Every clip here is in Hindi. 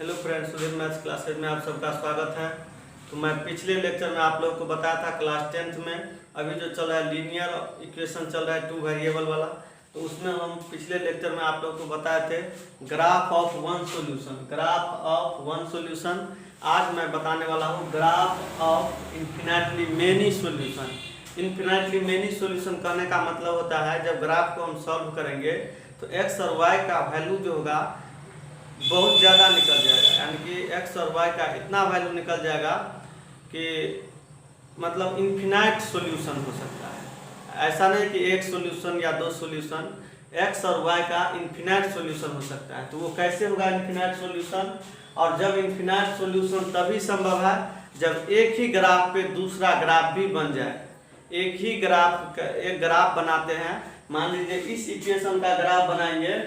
Hello friends, Sudhir maths classes में आप सबका स्वागत है। तो मैं पिछले लेक्चर में आप लोगों को बताया था क्लास 10th में अभी जो चल रहा है लीनियर इक्वेशन चल रहा है 2 वेरिएबल वाला। तो उसमें हम पिछले लेक्चर में आप लोगों को बताए थे ग्राफ ऑफ वन सॉल्यूशन। आज मैं बताने वाला हूँ graph of infinitely many solution. Infinitely many solution कहने का मतलब होता है जब ग्राफ को हम सॉल्व करेंगे तो एक्स और वाई का वैल्यू जो होगा बहुत ज़्यादा निकल जाएगा, यानी कि एक्स और वाई का इतना वैल्यू निकल जाएगा कि मतलब इन्फिनाइट सॉल्यूशन हो सकता है। ऐसा नहीं कि एक सॉल्यूशन या दो सॉल्यूशन, एक्स और वाई का इन्फिनाइट सॉल्यूशन हो सकता है। तो वो कैसे होगा इन्फिनाइट सॉल्यूशन? और जब इन्फिनाइट सॉल्यूशन तभी संभव है जब एक ही ग्राफ पे दूसरा ग्राफ भी बन जाए। एक ही ग्राफ एक ग्राफ बनाते हैं, मान लीजिए इस इक्वेशन का ग्राफ बनाएंगे,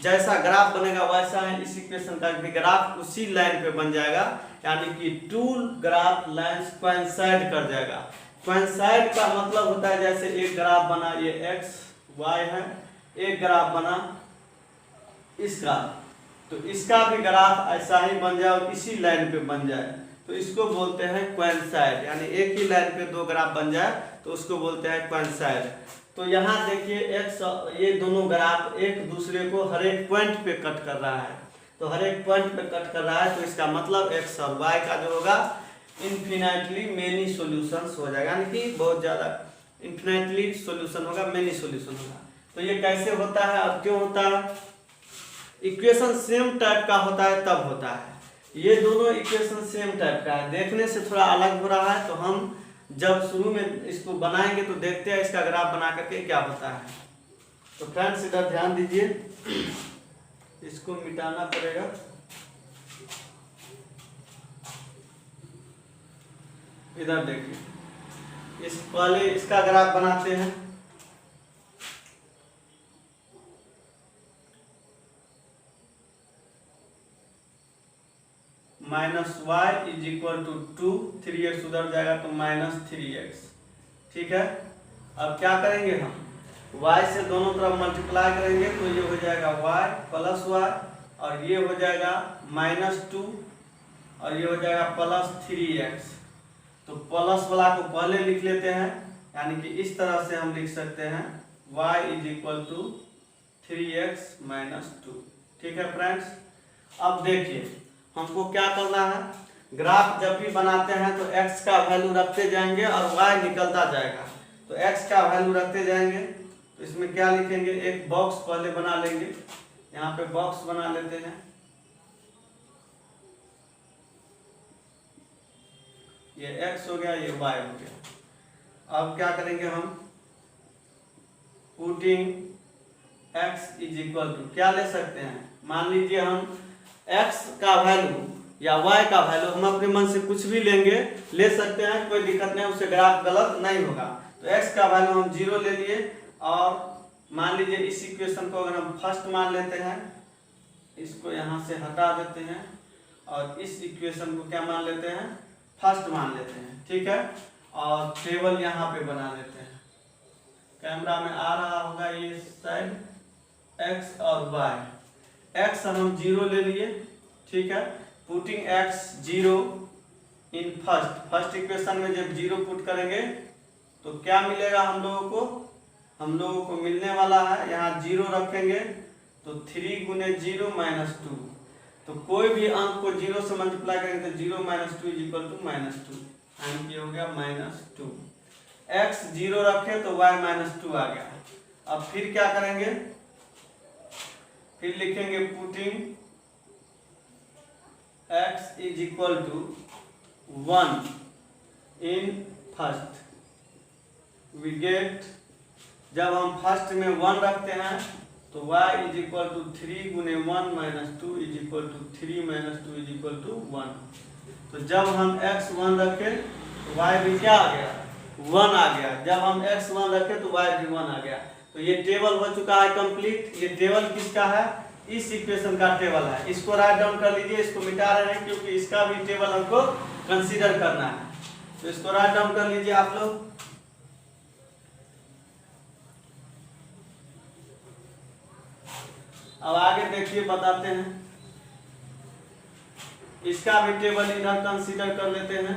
जैसा ग्राफ बनेगा वैसा है इस इक्वेशन का भी ग्राफ उसी लाइन पे बन जाएगा, यानी कि टू ग्राफ लाइंस कोइंसाइड कर जाएगा। कोइंसाइड का मतलब होता है जैसे एक ग्राफ बना, ये एक्स वाई है, एक ग्राफ बना इसका, तो इसका भी ग्राफ ऐसा ही बन जाए और इसी लाइन पे बन जाए, तो इसको बोलते हैं कोइंसाइड। यानी एक ही लाइन पे दो ग्राफ बन जाए तो उसको बोलते हैं कोइंसाइड। तो यहाँ देखिए एक्स, ये दोनों ग्राफ एक दूसरे को हर एक पॉइंट पे कट कर रहा है, तो हर एक पॉइंट पे कट कर रहा है, तो इसका मतलब एक्स और वाई का जो होगा इन्फिनेटली मेनी सॉल्यूशंस हो जाएगा, यानी कि बहुत ज़्यादा इन्फिनेटली सॉल्यूशन होगा, मेनी सॉल्यूशन होगा। तो ये कैसे होता है और क्यों होता है? इक्वेशन सेम टाइप का होता है तब होता है। ये दोनों इक्वेशन सेम टाइप का है, देखने से थोड़ा अलग हो रहा है, तो हम जब शुरू में इसको बनाएंगे तो देखते हैं इसका ग्राफ बना करके क्या होता है। तो फ्रेंड्स इधर ध्यान दीजिए, इसको मिटाना पड़ेगा। इधर देखिए, इस पहले इसका ग्राफ बनाते हैं। Minus Y is equal to 2, 3x उधर जाएगा तो माइनस 3x। ठीक है, अब क्या करेंगे हम, y से दोनों तरफ मल्टीप्लाई करेंगे तो ये हो जाएगा y प्लस वाई, और ये हो जाएगा -2, और ये हो जाएगा +3x। तो प्लस वाला को पहले लिख लेते हैं, यानी कि इस तरह से हम लिख सकते हैं y is equal to 3x - 2। ठीक है फ्रेंड्स, अब देखिए हमको क्या करना है, ग्राफ जब भी बनाते हैं तो x का वैल्यू रखते जाएंगे और y निकलता जाएगा। तो x का वैल्यू रखते जाएंगे तो इसमें क्या लिखेंगे, एक बॉक्स पहले बना लेंगे, यहाँ पे बॉक्स बना लेते हैं। ये x हो गया, ये y हो गया। अब क्या करेंगे हम, putting x is equal to क्या ले सकते हैं, मान लीजिए हम x का वैल्यू या y का वैल्यू हम अपने मन से कुछ भी लेंगे, ले सकते हैं, कोई दिक्कत नहीं, उससे ग्राफ गलत नहीं होगा। तो x का वैल्यू हम 0 ले लिए, और मान लीजिए इस इक्वेशन को अगर हम फर्स्ट मान लेते हैं, इसको यहाँ से हटा देते हैं, और इस इक्वेशन को क्या मान लेते हैं, फर्स्ट मान लेते हैं। ठीक है, और टेबल यहाँ पे बना लेते हैं, कैमरा में आ रहा होगा ये साइड, x और y। x हम 0 ले लिए, ठीक है, putting x 0 in first equation में जब 0 पुट करेंगे तो क्या मिलेगा हम लोगों को, हम लोगों को मिलने वाला है, यहाँ 0 रखेंगे तो 3 गुने 0 -2, तो कोई भी अंक को 0 से मल्टीप्लाई करेंगे तो 0 - 2 इज इक्वल टू -2, यानी कि हो गया -2। x 0 रखे तो y -2 आ गया। अब फिर क्या करेंगे, फिर लिखेंगे putting x is equal to 1 in first, we get, जब हम फर्स्ट में 1 रखते हैं तो y इज इक्वल टू 3 गुने 1 - 2 is equal to 3 - 2 is equal to 1। तो जब हम x 1 रखे तो y भी क्या आ गया, 1 आ गया। जब हम x 1 रखे तो y भी 1 आ गया। तो ये टेबल हो चुका है कंप्लीट। ये टेबल किसका है, इस इक्वेशन का टेबल है। इसको राइट डाउन कर लीजिए, इसको मिटा रहे हैं क्योंकि इसका भी टेबल हमको कंसीडर करना है, तो इसको राइट डाउन कर लीजिए आप लोग। अब आगे देखिए बताते हैं। इसका भी टेबल इधर कंसीडर कर लेते हैं।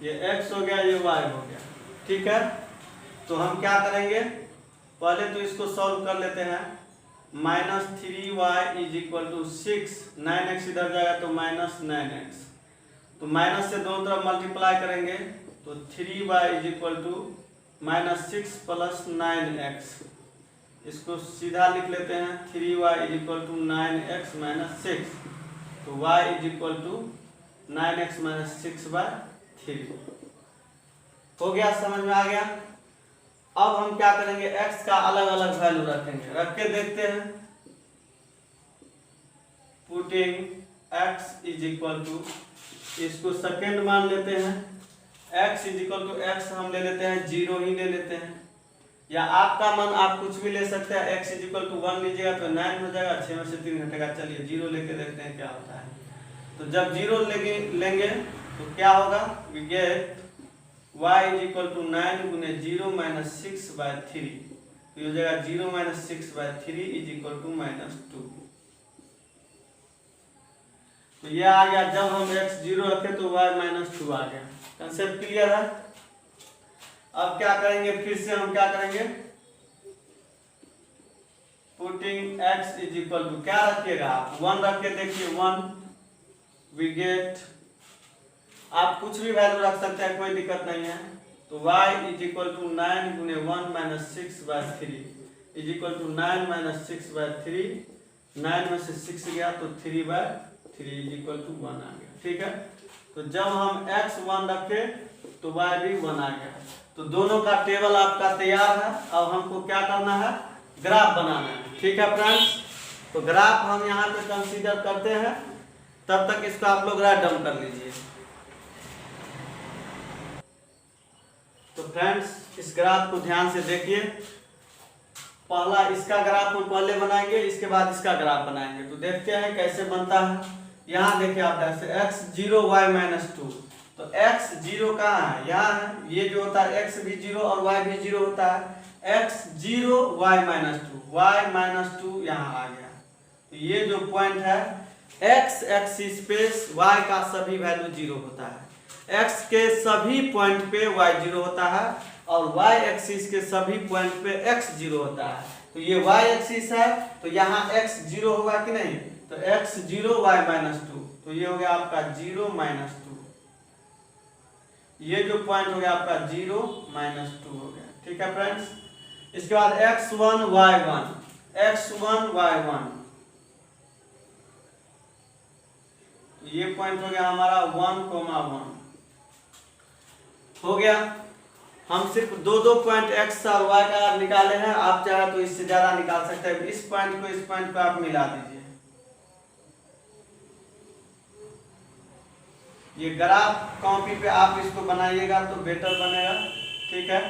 ये x हो गया, ये y हो गया, ठीक है। तो हम क्या करेंगे, पहले तो इसको सॉल्व कर लेते हैं। -3y is equal to 6, 9x इधर जाएगा तो -9x, तो माइनस से दोनों तरफ मल्टीप्लाई करेंगे तो 3y is equal to -6 + 9x। इसको सीधा लिख लेते हैं, 3y is equal to 9x - 6, तो y is equal to 9x - 6/3। हो गया, समझ में आ गया। अब हम क्या करेंगे, x का अलग अलग वैल्यू रखेंगे, रख के देखते हैं। Putting x is equal to, इसको सेकेंड मान लेते हैं, x is equal to x हम ले लेते हैं 0 ही ले लेते हैं, या आपका मन आप कुछ भी ले सकते हैं। x इज इक्वल टू 1 लीजिएगा तो 9 हो जाएगा, 6 में से 3 घटेगा। चलिए 0 लेके देखते हैं क्या होता है। तो जब 0 लेंगे तो क्या होगा, we get y is equal to 9 गुने 0 - 6/3, तो ये हो जाएगा 0 - 6/3 इज इक्वल टू -2। तो ये आ गया। जब हम x 0 रखे तो y -2 आ गया। कंसेप्ट क्लियर है। अब क्या करेंगे, फिर से हम क्या करेंगे, putting x is equal to, क्या रखिएगा आप, 1 रख के देखिए, 1 वी गेट, आप कुछ भी वैल्यू रख सकते हैं, कोई दिक्कत नहीं है। तो y इज इक्वल टू 9 गुने 1 - 6/3 इज इक्वल टू 9 - 6/3, 9 में से 6 गया तो 3/3 इज इक्वल टू 1 आ गया, ठीक है। तो जब हम x 1 रखे तो y भी 1 आ गया। तो दोनों का टेबल आपका तैयार है। अब हमको क्या करना है, ग्राफ बनाना है, ठीक है फ्रेंड्स। तो ग्राफ हम यहाँ पे कंसीडर करते हैं, तब तक इसको आप लोग राइट डाउन कर लीजिए। तो फ्रेंड्स, इस ग्राफ को ध्यान से देखिए। पहला इसका ग्राफ हम पहले बनाएंगे, इसके बाद इसका ग्राफ बनाएंगे। तो देखते हैं कैसे बनता है। यहाँ देखिए आप जैसे x 0 y -2, तो x 0 कहाँ है, यहाँ है। ये जो होता है x भी 0 और y भी 0 होता है। x 0 y -2 यहाँ आ गया। तो ये जो पॉइंट है, x एक्सिस पे y का सभी वैल्यू 0 होता है, x के सभी पॉइंट पे y 0 होता है, और y एक्सिस के सभी पॉइंट पे x 0 होता है। तो ये y एक्सिस है, तो यहाँ x 0 होगा कि नहीं, तो x 0 y -2, तो ये हो गया आपका 0 -2। ये जो पॉइंट हो गया आपका 0 -2 हो गया, ठीक है फ्रेंड्स। इसके बाद x1 y1, x1 y1, ये पॉइंट हो गया हमारा 1,1 हो गया। हम सिर्फ दो पॉइंट x और y का निकाले हैं, आप चाहे तो इससे ज्यादा निकाल सकते हैं। इस पॉइंट को इस पॉइंट पे आप मिला दीजिए। ये ग्राफ कॉपी पे आप इसको बनाइएगा तो बेटर बनेगा, ठीक है।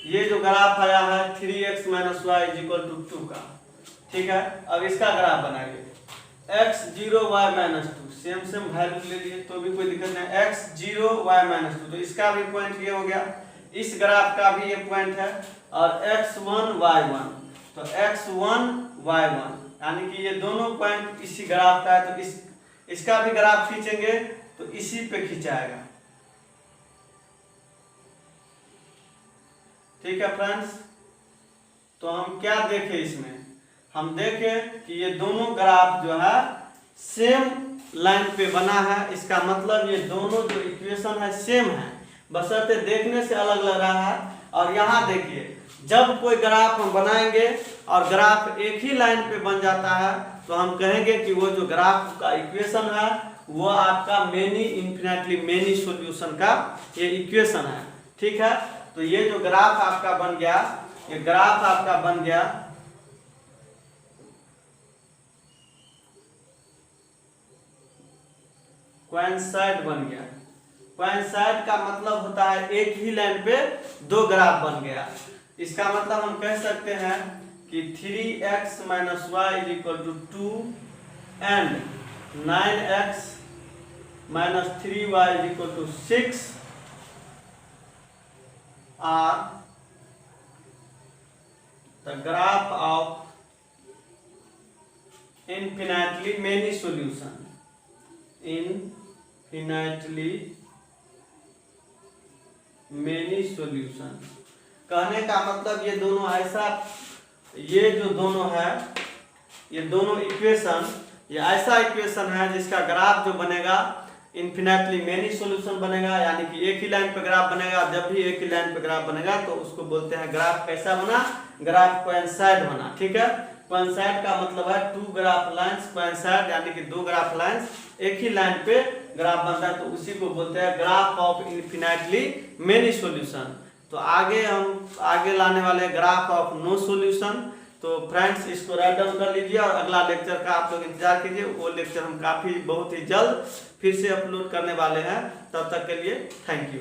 ये जो ग्राफ आया है 3x - y = 2 का, ठीक है। अब इसका ग्राफ बनाइए, x 0 y -2, सेम वैल्यू ले लिए तो भी कोई दिक्कत नहीं। x 0 y -2, तो इसका भी पॉइंट ये हो गया, इस ग्राफ का भी ये पॉइंट है। और x1 y1, तो x1 y1, यानी कि ये दोनों पॉइंट इसी ग्राफ का है। तो इसका भी ग्राफ खींचेंगे तो इसी पे खिंचाएगा, ठीक है फ्रेंड्स। तो हम क्या देखें इसमें, हम देखें कि ये दोनों ग्राफ जो है सेम लाइन पे बना है। इसका मतलब ये दोनों जो इक्वेशन है सेम है, बशर्ते देखने से अलग लग रहा है। और यहाँ देखिए, जब कोई ग्राफ हम बनाएंगे और ग्राफ एक ही लाइन पे बन जाता है, तो हम कहेंगे कि वो जो ग्राफ का इक्वेशन है वो आपका मेनी इन्फिनेटली मेनी सॉल्यूशन का ये इक्वेशन है, ठीक है। तो ये जो ग्राफ आपका बन गया, ये ग्राफ आपका बन गया कोइंसाइड बन गया। कोइंसाइड का मतलब होता है एक ही लाइन पे दो ग्राफ बन गया। इसका मतलब हम कह सकते हैं कि 3x - y = 2 and 9x - 3y = 6 are the graph of infinitely many solution, infinitely many solution. कहने का मतलब ये दोनों ऐसा, ये जो दोनों है, ये दोनों इक्वेशन, ये ऐसा इक्वेशन है जिसका ग्राफ जो बनेगा इनफिनिटली मेनी सॉल्यूशन बनेगा, यानी कि एक ही लाइन पे ग्राफ बनेगा। जब भी एक ही लाइन पे ग्राफ बनेगा तो उसको बोलते हैं ग्राफ कैसा बना, ग्राफ कोइंसाइड बना। ठीक है, कोइंसाइड का मतलब है टू ग्राफ लाइंस कोइंसाइड, यानी कि दो ग्राफ लाइंस एक ही लाइन पे ग्राफ बनता है, तो उसी को बोलते हैं graph of infinitely many solution. तो आगे हम आगे लाने वाले ग्राफ ऑफ नो सॉल्यूशन। तो फ्रेंड्स इसको राइट डाउन कर लीजिए और अगला लेक्चर का आप लोग इंतजार कीजिए। वो लेक्चर हम बहुत ही जल्द फिर से अपलोड करने वाले हैं। तब तक के लिए थैंक यू।